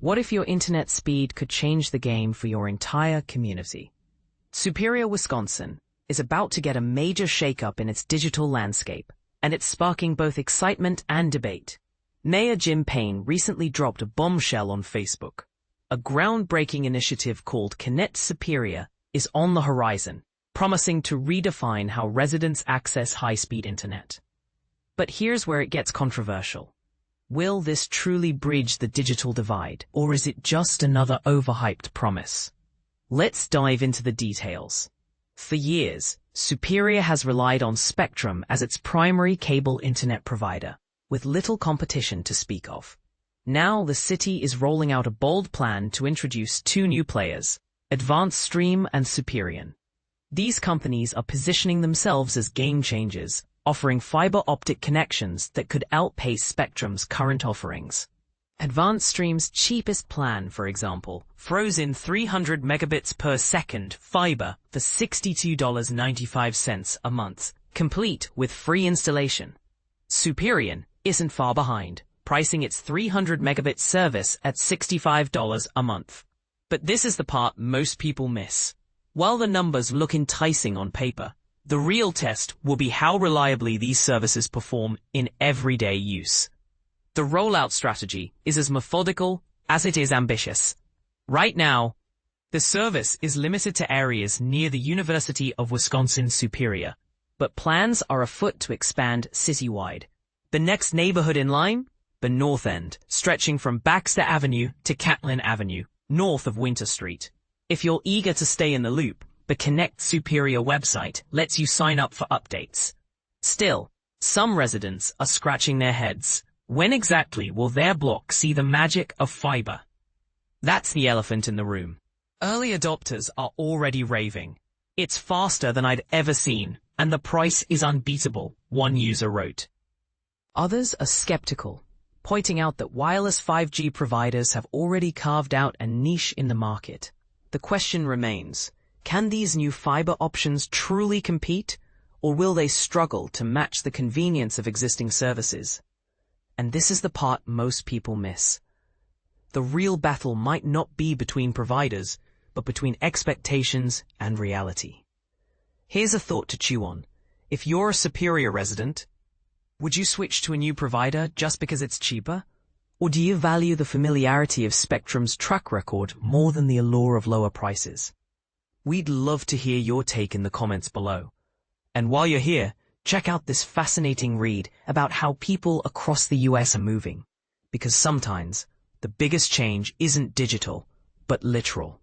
What if your internet speed could change the game for your entire community? Superior, Wisconsin is about to get a major shakeup in its digital landscape, and it's sparking both excitement and debate. Mayor Jim Paine recently dropped a bombshell on Facebook. A groundbreaking initiative called Connect Superior is on the horizon, promising to redefine how residents access high-speed internet. But here's where it gets controversial. Will this truly bridge the digital divide, or is it just another overhyped promise? Let's dive into the details. For years, Superior has relied on Spectrum as its primary cable internet provider, with little competition to speak of. Now the city is rolling out a bold plan to introduce two new players, Advance Stream and Superion. These companies are positioning themselves as game changers, offering fiber optic connections that could outpace Spectrum's current offerings. Advance Stream's cheapest plan, for example, throws in 300 megabits per second fiber for $62.95 a month, complete with free installation. Superion isn't far behind, pricing its 300 megabit service at $65 a month. But this is the part most people miss. While the numbers look enticing on paper, the real test will be how reliably these services perform in everyday use. The rollout strategy is as methodical as it is ambitious. Right now, the service is limited to areas near the University of Wisconsin-Superior, but plans are afoot to expand citywide. The next neighborhood in line? The North End, stretching from Baxter Avenue to Catlin Avenue, north of Winter Street. If you're eager to stay in the loop, the Connect Superior website lets you sign up for updates. Still, some residents are scratching their heads. When exactly will their block see the magic of fiber? That's the elephant in the room. Early adopters are already raving. It's faster than I'd ever seen, and the price is unbeatable, one user wrote. Others are skeptical, pointing out that wireless 5G providers have already carved out a niche in the market. The question remains, can these new fiber options truly compete, or will they struggle to match the convenience of existing services? And this is the part most people miss. The real battle might not be between providers, but between expectations and reality. Here's a thought to chew on. If you're a Superior resident, would you switch to a new provider just because it's cheaper? Or do you value the familiarity of Spectrum's track record more than the allure of lower prices? We'd love to hear your take in the comments below. And while you're here, check out this fascinating read about how people across the US are moving. Because sometimes, the biggest change isn't digital, but literal.